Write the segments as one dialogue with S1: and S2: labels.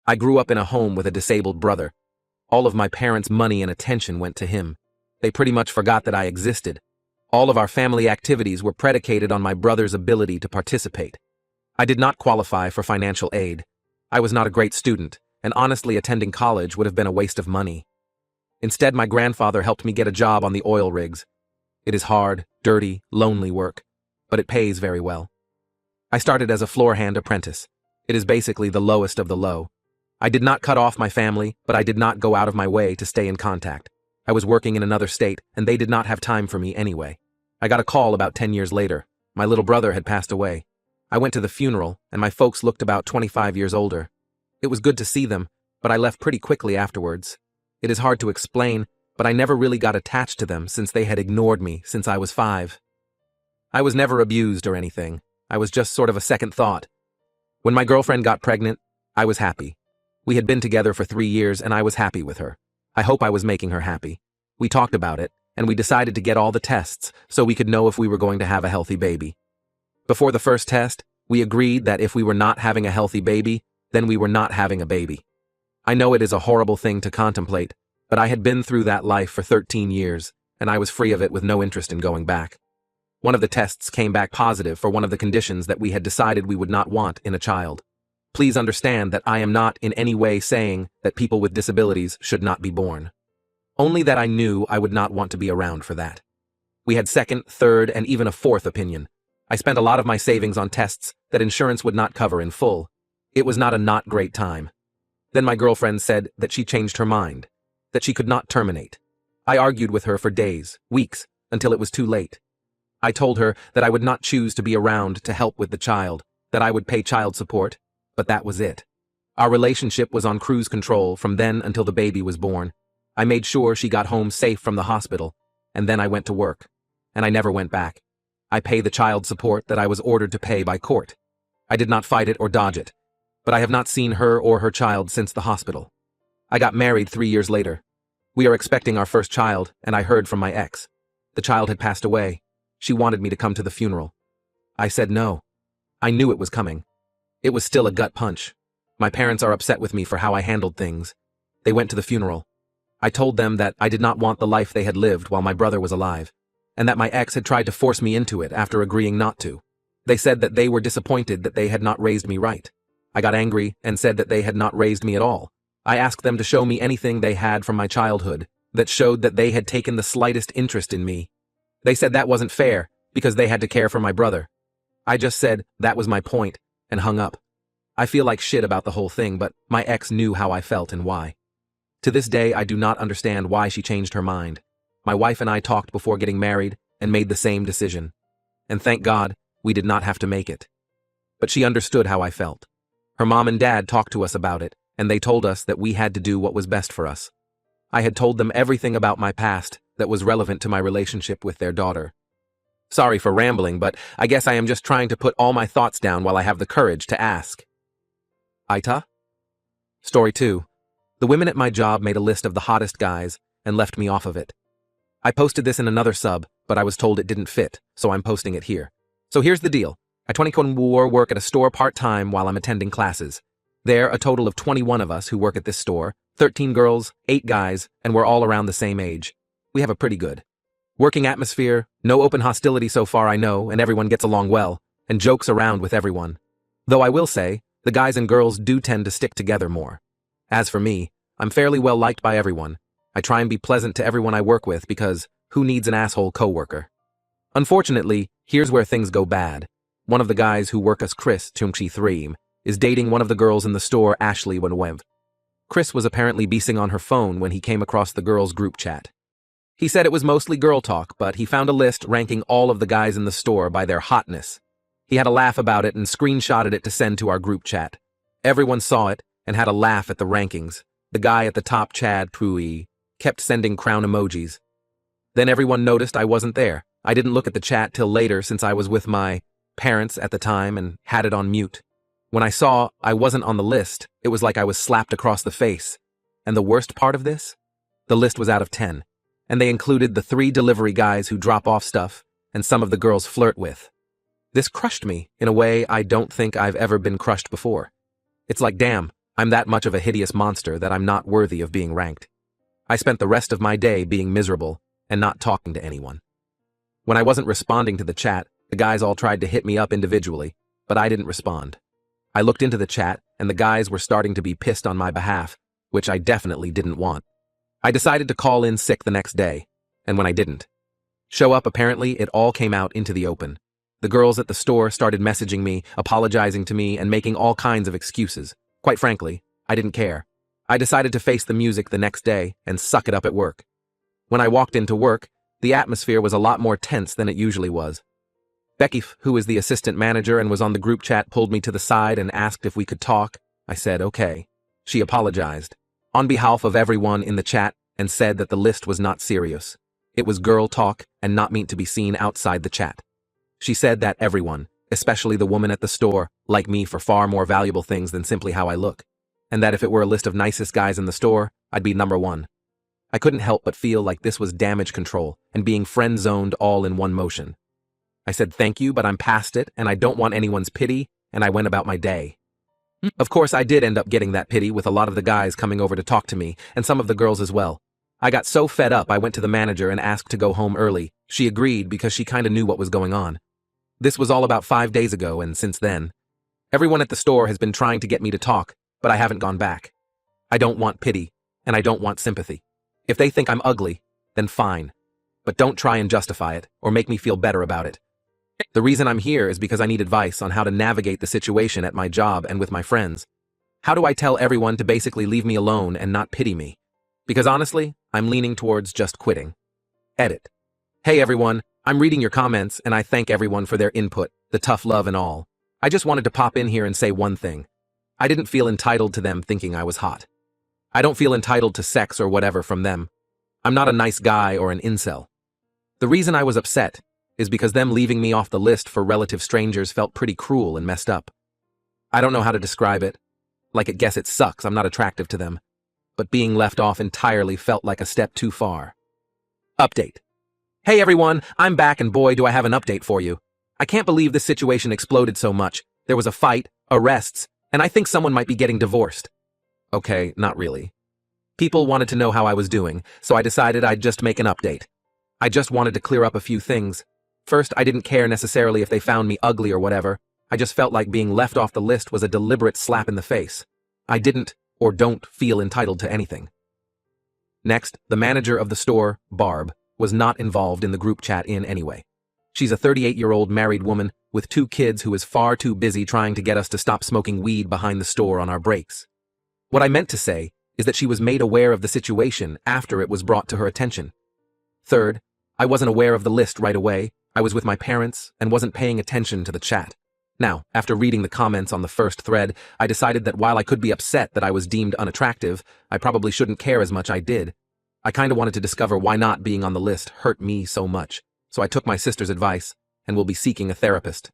S1: I grew up in a home with a disabled brother. All of my parents' money and attention went to him. They pretty much forgot that I existed. All of our family activities were predicated on my brother's ability to participate. I did not qualify for financial aid. I was not a great student, and honestly attending college would have been a waste of money. Instead, my grandfather helped me get a job on the oil rigs. It is hard, dirty, lonely work, but it pays very well. I started as a floor hand apprentice. It is basically the lowest of the low. I did not cut off my family, but I did not go out of my way to stay in contact. I was working in another state, and they did not have time for me anyway. I got a call about 10 years later. My little brother had passed away. I went to the funeral, and my folks looked about 25 years older. It was good to see them, but I left pretty quickly afterwards. It is hard to explain, but I never really got attached to them since they had ignored me since I was 5. I was never abused or anything. I was just sort of a second thought. When my girlfriend got pregnant, I was happy. We had been together for 3 years and I was happy with her. I hope I was making her happy. We talked about it, and we decided to get all the tests so we could know if we were going to have a healthy baby. Before the first test, we agreed that if we were not having a healthy baby, then we were not having a baby. I know it is a horrible thing to contemplate, but I had been through that life for 13 years, and I was free of it with no interest in going back. One of the tests came back positive for one of the conditions that we had decided we would not want in a child. Please understand that I am not in any way saying that people with disabilities should not be born. Only that I knew I would not want to be around for that. We had second, third, and even a fourth opinion. I spent a lot of my savings on tests that insurance would not cover in full. It was not a not great time. Then my girlfriend said that she changed her mind, that she could not terminate. I argued with her for days, weeks, until it was too late. I told her that I would not choose to be around to help with the child, that I would pay child support, but that was it. Our relationship was on cruise control from then until the baby was born. I made sure she got home safe from the hospital, and then I went to work, and I never went back. I pay the child support that I was ordered to pay by court. I did not fight it or dodge it, but I have not seen her or her child since the hospital. I got married 3 years later. We are expecting our first child, and I heard from my ex. The child had passed away. She wanted me to come to the funeral. I said no. I knew it was coming. It was still a gut punch. My parents are upset with me for how I handled things. They went to the funeral. I told them that I did not want the life they had lived while my brother was alive, and that my ex had tried to force me into it after agreeing not to. They said that they were disappointed that they had not raised me right. I got angry and said that they had not raised me at all. I asked them to show me anything they had from my childhood that showed that they had taken the slightest interest in me. They said that wasn't fair because they had to care for my brother. I just said that was my point and hung up. I feel like shit about the whole thing, but my ex knew how I felt and why. To this day, I do not understand why she changed her mind. My wife and I talked before getting married and made the same decision. And thank God, we did not have to make it. But she understood how I felt. Her mom and dad talked to us about it, and they told us that we had to do what was best for us. I had told them everything about my past that was relevant to my relationship with their daughter. Sorry for rambling, but I guess I am just trying to put all my thoughts down while I have the courage to ask. Aita? Story 2. The women at my job made a list of the hottest guys and left me off of it. I posted this in another sub, but I was told it didn't fit, so I'm posting it here. So here's the deal. I 20 work at a store part-time while I'm attending classes. There, a total of 21 of us who work at this store, 13 girls, 8 guys, and we're all around the same age. We have a pretty good working atmosphere, no open hostility so far I know, and everyone gets along well, and jokes around with everyone. Though I will say, the guys and girls do tend to stick together more. As for me, I'm fairly well liked by everyone. I try and be pleasant to everyone I work with because who needs an asshole coworker? Unfortunately, here's where things go bad. One of the guys who work as Chris Chungchi Threem is dating one of the girls in the store, Ashley Wenwev. Chris was apparently beasing on her phone when he came across the girls' group chat. He said it was mostly girl talk, but he found a list ranking all of the guys in the store by their hotness. He had a laugh about it and screenshotted it to send to our group chat. Everyone saw it and had a laugh at the rankings. The guy at the top, Chad Pui, kept sending crown emojis. Then everyone noticed I wasn't there. I didn't look at the chat till later since I was with my parents at the time and had it on mute. When I saw I wasn't on the list, it was like I was slapped across the face. And the worst part of this? The list was out of 10, and they included the 3 delivery guys who drop off stuff and some of the girls flirt with. This crushed me in a way I don't think I've ever been crushed before. It's like, damn, I'm that much of a hideous monster that I'm not worthy of being ranked. I spent the rest of my day being miserable and not talking to anyone. When I wasn't responding to the chat, the guys all tried to hit me up individually, but I didn't respond. I looked into the chat, and the guys were starting to be pissed on my behalf, which I definitely didn't want. I decided to call in sick the next day, and when I didn't show up, apparently it all came out into the open. The girls at the store started messaging me, apologizing to me, and making all kinds of excuses. Quite frankly, I didn't care. I decided to face the music the next day and suck it up at work. When I walked into work, the atmosphere was a lot more tense than it usually was. Becky, who is the assistant manager and was on the group chat, pulled me to the side and asked if we could talk. I said, okay. She apologized on behalf of everyone in the chat and said that the list was not serious. It was girl talk and not meant to be seen outside the chat. She said that everyone, especially the woman at the store, like me for far more valuable things than simply how I look, and that if it were a list of nicest guys in the store, I'd be number one. I couldn't help but feel like this was damage control and being friend-zoned all in one motion. I said thank you, but I'm past it, and I don't want anyone's pity, and I went about my day. Of course, I did end up getting that pity with a lot of the guys coming over to talk to me, and some of the girls as well. I got so fed up I went to the manager and asked to go home early. She agreed because she kinda knew what was going on. This was all about 5 days ago, and since then, everyone at the store has been trying to get me to talk, but I haven't gone back. I don't want pity, and I don't want sympathy. If they think I'm ugly, then fine. But don't try and justify it, or make me feel better about it. The reason I'm here is because I need advice on how to navigate the situation at my job and with my friends. How do I tell everyone to basically leave me alone and not pity me? Because honestly, I'm leaning towards just quitting. Edit. Hey everyone, I'm reading your comments and I thank everyone for their input, the tough love and all. I just wanted to pop in here and say one thing. I didn't feel entitled to them thinking I was hot. I don't feel entitled to sex or whatever from them. I'm not a nice guy or an incel. The reason I was upset is because them leaving me off the list for relative strangers felt pretty cruel and messed up. I don't know how to describe it. Like, I guess it sucks I'm not attractive to them. But being left off entirely felt like a step too far. Update. Hey everyone, I'm back and boy do I have an update for you. I can't believe this situation exploded so much. There was a fight, arrests, and I think someone might be getting divorced. Okay, not really. People wanted to know how I was doing, so I decided I'd just make an update. I just wanted to clear up a few things. First, I didn't care necessarily if they found me ugly or whatever. I just felt like being left off the list was a deliberate slap in the face. I didn't, or don't, feel entitled to anything. Next, the manager of the store, Barb, was not involved in the group chat in any way. She's a 38-year-old married woman with 2 kids who is far too busy trying to get us to stop smoking weed behind the store on our breaks. What I meant to say is that she was made aware of the situation after it was brought to her attention. Third, I wasn't aware of the list right away. I was with my parents and wasn't paying attention to the chat. Now, after reading the comments on the first thread, I decided that while I could be upset that I was deemed unattractive, I probably shouldn't care as much I did. I kinda wanted to discover why not being on the list hurt me so much, so I took my sister's advice and will be seeking a therapist.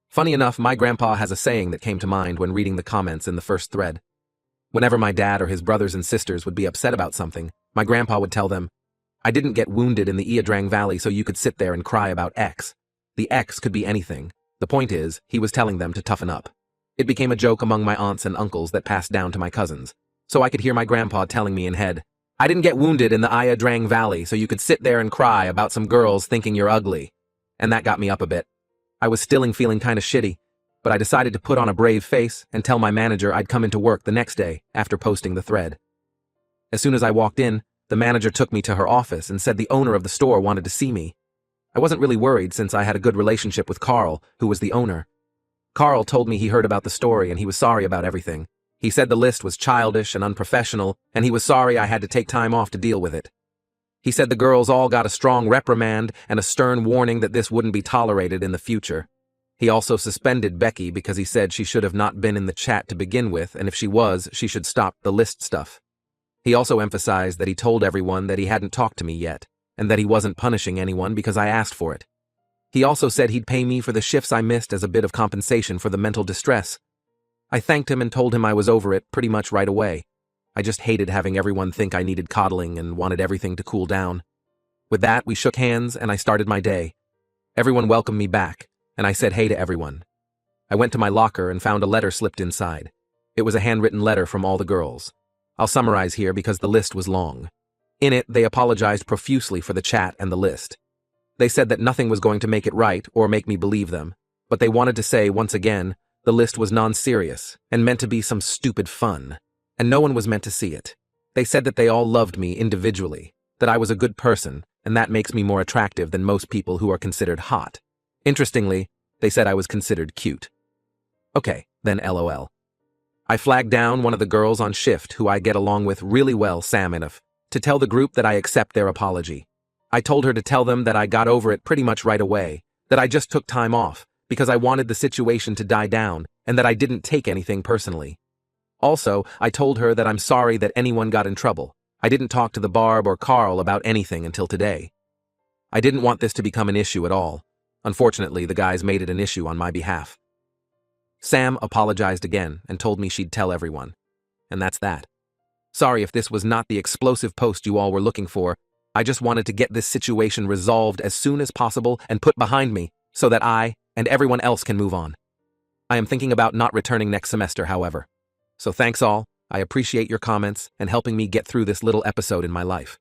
S1: Funny enough, my grandpa has a saying that came to mind when reading the comments in the first thread. Whenever my dad or his brothers and sisters would be upset about something, my grandpa would tell them, I didn't get wounded in the Ia Drang Valley so you could sit there and cry about X. The X could be anything. The point is, he was telling them to toughen up. It became a joke among my aunts and uncles that passed down to my cousins. So I could hear my grandpa telling me in head, I didn't get wounded in the Ia Drang Valley so you could sit there and cry about some girls thinking you're ugly. And that got me up a bit. I was still feeling kinda shitty, but I decided to put on a brave face and tell my manager I'd come into work the next day after posting the thread. As soon as I walked in, the manager took me to her office and said the owner of the store wanted to see me. I wasn't really worried since I had a good relationship with Carl, who was the owner. Carl told me he heard about the story and he was sorry about everything. He said the list was childish and unprofessional, and he was sorry I had to take time off to deal with it. He said the girls all got a strong reprimand and a stern warning that this wouldn't be tolerated in the future. He also suspended Becky because he said she should have not been in the chat to begin with, and if she was, she should stop the list stuff. He also emphasized that he told everyone that he hadn't talked to me yet, and that he wasn't punishing anyone because I asked for it. He also said he'd pay me for the shifts I missed as a bit of compensation for the mental distress. I thanked him and told him I was over it pretty much right away. I just hated having everyone think I needed coddling and wanted everything to cool down. With that, we shook hands and I started my day. Everyone welcomed me back, and I said hey to everyone. I went to my locker and found a letter slipped inside. It was a handwritten letter from all the girls. I'll summarize here because the list was long. In it, they apologized profusely for the chat and the list. They said that nothing was going to make it right or make me believe them, but they wanted to say, once again, the list was non-serious and meant to be some stupid fun, and no one was meant to see it. They said that they all loved me individually, that I was a good person, and that makes me more attractive than most people who are considered hot. Interestingly, they said I was considered cute. Okay, then LOL. I flagged down one of the girls on shift who I get along with really well, Sam enough, to tell the group that I accept their apology. I told her to tell them that I got over it pretty much right away, that I just took time off because I wanted the situation to die down and that I didn't take anything personally. Also, I told her that I'm sorry that anyone got in trouble. I didn't talk to the Barb or Carl about anything until today. I didn't want this to become an issue at all. Unfortunately, the guys made it an issue on my behalf. Sam apologized again and told me she'd tell everyone. And that's that. Sorry if this was not the explosive post you all were looking for. I just wanted to get this situation resolved as soon as possible and put behind me so that I and everyone else can move on. I am thinking about not returning next semester, however. So thanks all. I appreciate your comments and helping me get through this little episode in my life.